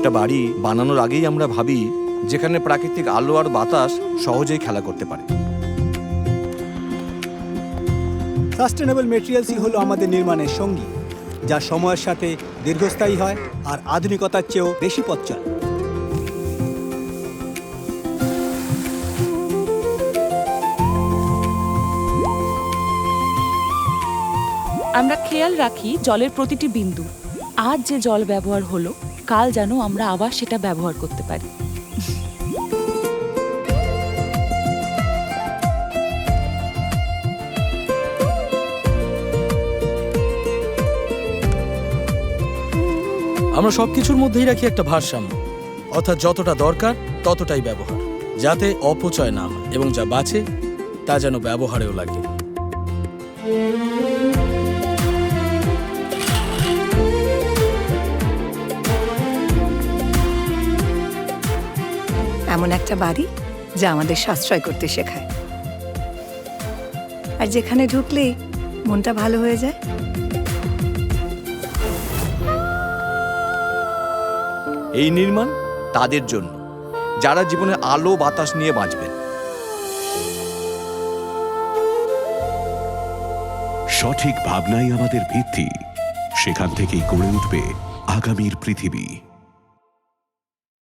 একটা বাড়ি বানানোর আগেই আমরা ভাবি যেখানে প্রাকৃতিক আলো আর বাতাস সহজেই খেলা করতে পারে। সাস্টেনেবল মেটেরিয়ালসই হলো আমাদের নির্মাণের সঙ্গী, যা সময়ের সাথে দীর্ঘস্থায়ী হয় আর আধুনিকতার চেয়েও বেশি পথ চলে। আমরা খেয়াল রাখি জলের প্রতিটি বিন্দু। আজ যে জল ব্যবহার হলো, কাল যেন আমরা আবার সেটা ব্যবহার করতে পারি। আমরা সবকিছুর মধ্যেই রাখি একটা ভারসাম্য, অর্থাৎ যতটা দরকার ততটাই ব্যবহার, যাতে অপচয় না হয় এবং যা বাঁচে তা যেন ব্যবহারেও লাগে। এমন একটা বাড়ি যা আমাদের সাশ্রয় করতে শেখায়, আর যেখানে ঢুকলেই মনটা ভালো হয়ে যায়। এই নির্মাণ তাদের জন্য যারা জীবনে আলো বাতাস নিয়ে বাঁচবেন। সঠিক ভাবনাই আমাদের ভিত্তি, সেখান থেকেই গড়ে উঠবে আগামীর পৃথিবী।